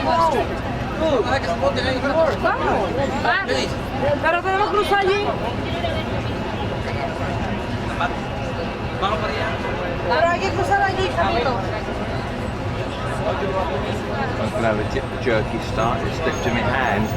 Vamos. Pero tenemos que cruzar allí. Vamos para allá. Pero hay que cruzar allí, Camilo. I can have a jerky start, it slipped in my hand.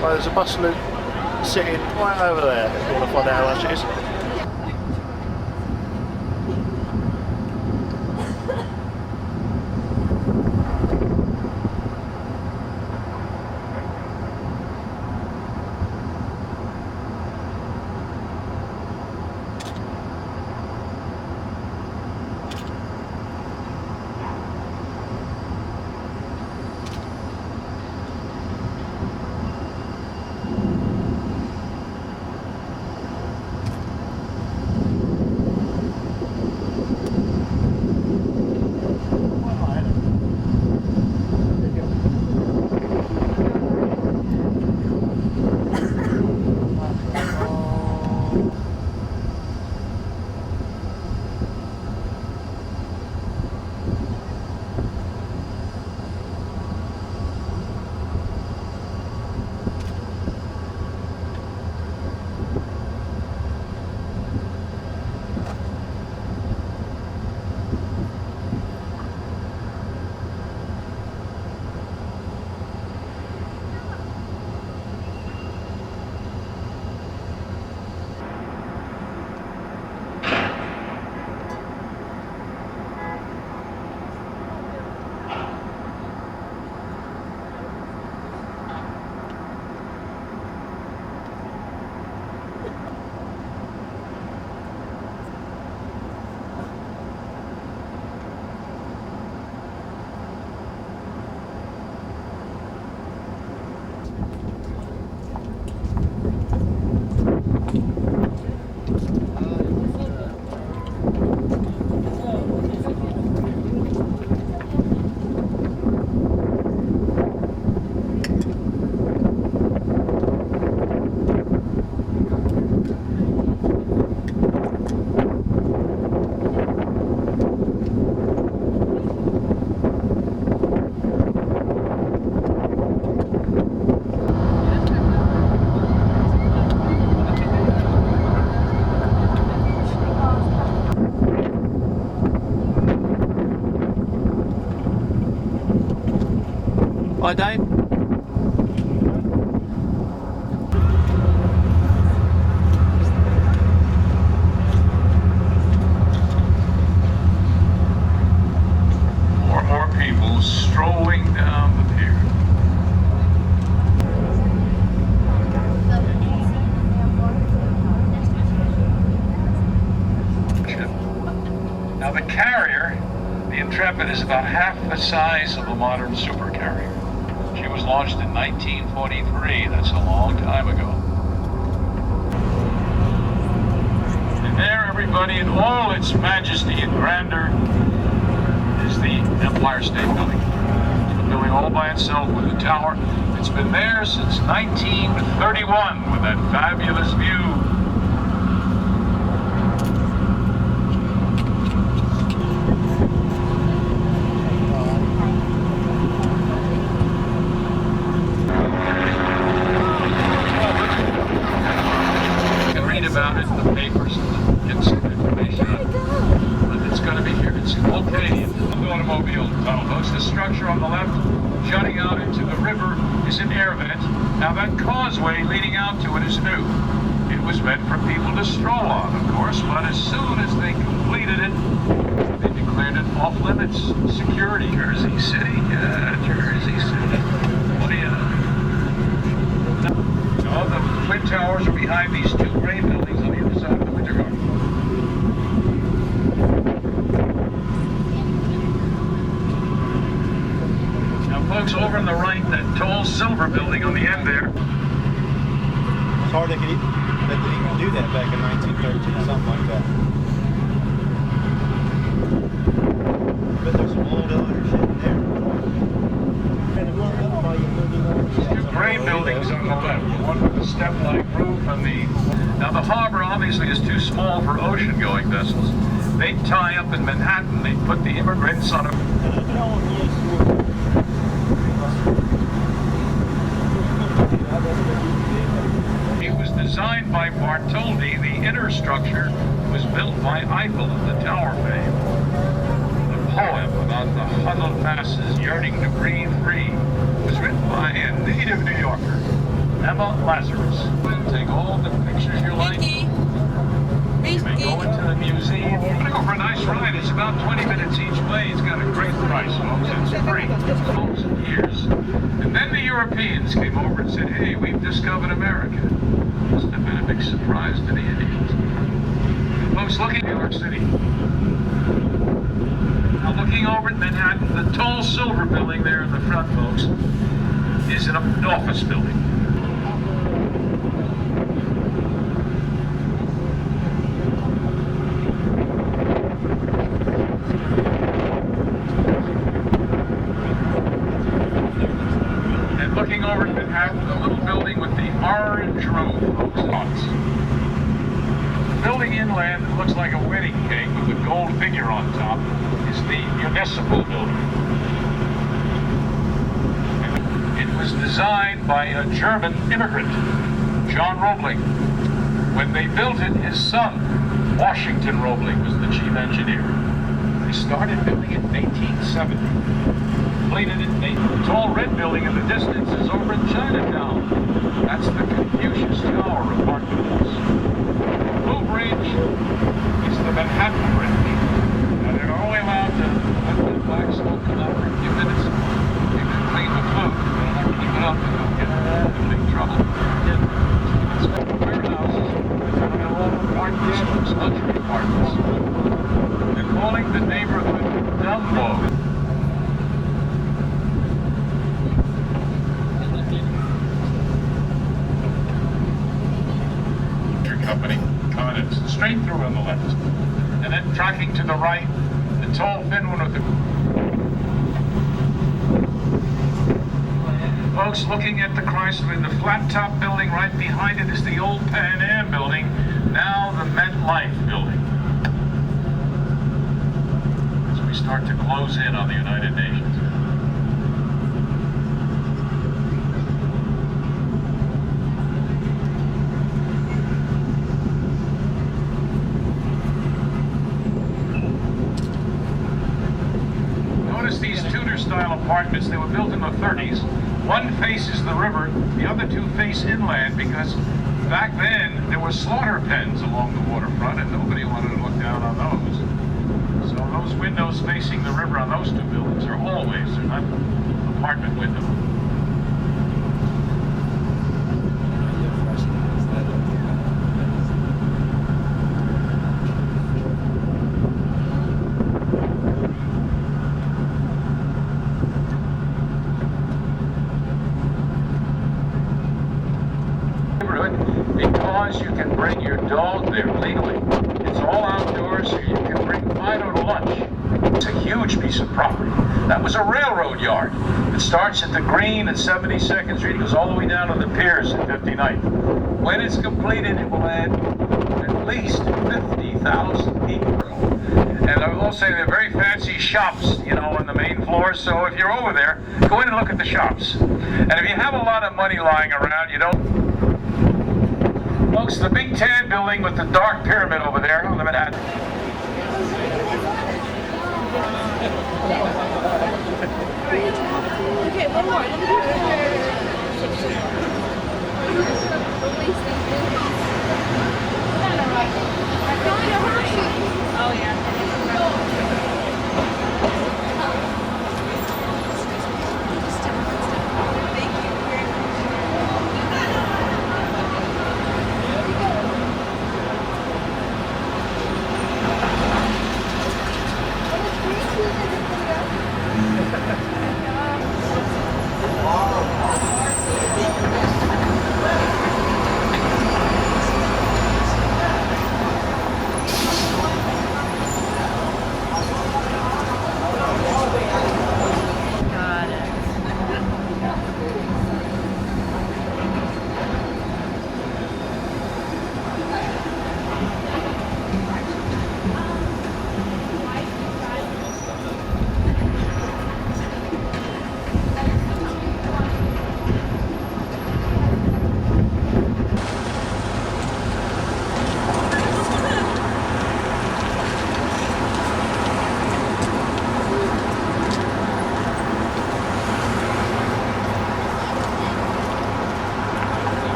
Well, there's a bus loop sitting right over there if you want to find out how much it is. Hi Dave. More people strolling down the pier. Now the carrier, the Intrepid, is about half the size of a modern supercarrier. She was launched in 1943, that's a long time ago. And there, everybody, in all its majesty and grandeur, is the Empire State Building. It's a building all by itself with a tower. It's been there since 1931 with that fabulous view. You can read about it in the papers and get some information on it. But it's going to be here. It's Old Canadian automobile tunnel. Folks, the structure on the left jutting out into the river is an air vent. Now that causeway leading out to it is new. It was meant for people to stroll on, of course, but as soon as they completed it, they declared it off limits. Security. Jersey City? Yeah, Jersey City. Oh yeah. Now the Twin Towers are behind these two gray buildings on the other side of the Winter Garden. Folks, over on the right, that tall silver building on the end there. It's hard that they could even do that back in 1913, something like that. But there's some old elevator shit in there. Two gray buildings on the left, one with a step-like roof and the... Now the harbor obviously is too small for ocean-going vessels. They'd tie up in Manhattan, they'd put the immigrants on a... It was designed by Bartholdi. The inner structure was built by Eiffel of the Tower fame. The poem about the huddled masses yearning to breathe free was written by a native New Yorker, Emma Lazarus. We'll take all the pictures you like. You may go into the museum. We're going to go for a nice ride. It's about 20 minutes each way. It's got a great price, folks. It's free. Homes and years. And then the Europeans came over and said, hey, we've discovered America. Must have been a big surprise to the Indians. Folks, looking at New York City. Now looking over at Manhattan, the tall silver building there in the front, folks, is an office building. Looking over at Manhattan, the little building with the orange roof, folks, the building inland that looks like a wedding cake with a gold figure on top is the municipal building. It was designed by a German immigrant, John Roebling. When they built it, his son, Washington Roebling, was the chief engineer. They started building it in 1870. Completed it. The tall red building in the distance is over in Chinatown. That's the Confucius Tower apartments. The Blue Bridge is the Manhattan Bridge. Now they're only allowed to let the black smoke come out for a few minutes. You can clean the food. You don't have to keep it up and you'll get in big trouble. It's warehouses. They're all apartments, luxury apartments. They're calling the neighborhood Dumbo. Company coming in straight through on the left, and then tracking to the right, the tall thin one with the... Folks, looking at the Chrysler, the flat top building right behind it is the old Pan Am building, now the MetLife building. As we start to close in on the United Nations. These Tudor-style apartments, they were built in the 30s. One faces the river, the other two face inland, because back then there were slaughter pens along the waterfront and nobody wanted to look down on those. So those windows facing the river on those two buildings are hallways, they're not apartment windows. Because you can bring your dog there legally. It's all outdoors, so you can bring Fido to lunch. It's a huge huge piece of property. That was a railroad yard. It starts at the Green at 72nd Street, goes all the way down to the piers at 59th. When it's completed, it will add at least 50,000 people. And I will say they're very fancy shops, you know, on the main floor. So if you're over there, go in and look at the shops. And if you have a lot of money lying around, you don't. Folks, the Big Tan building with the dark pyramid over there on the Manhattan. Okay, one more. Let me do Oh, yeah.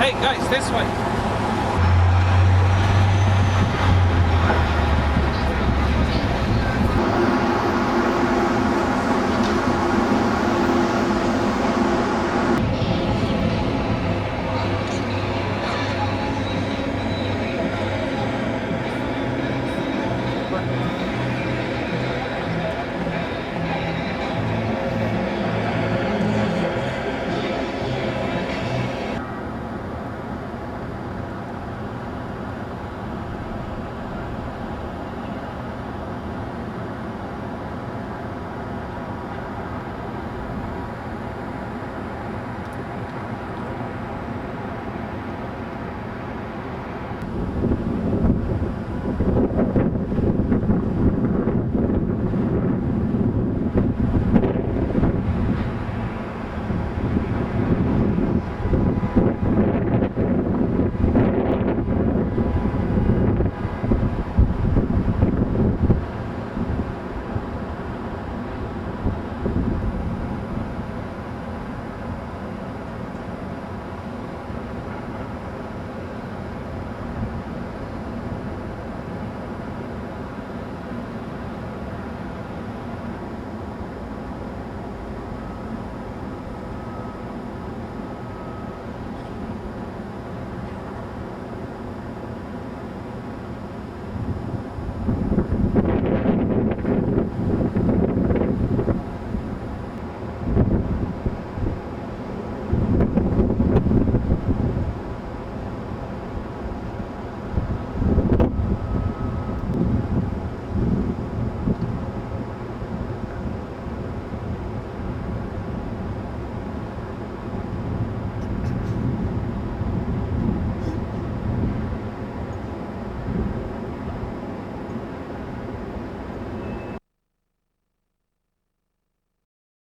Hey guys, this way.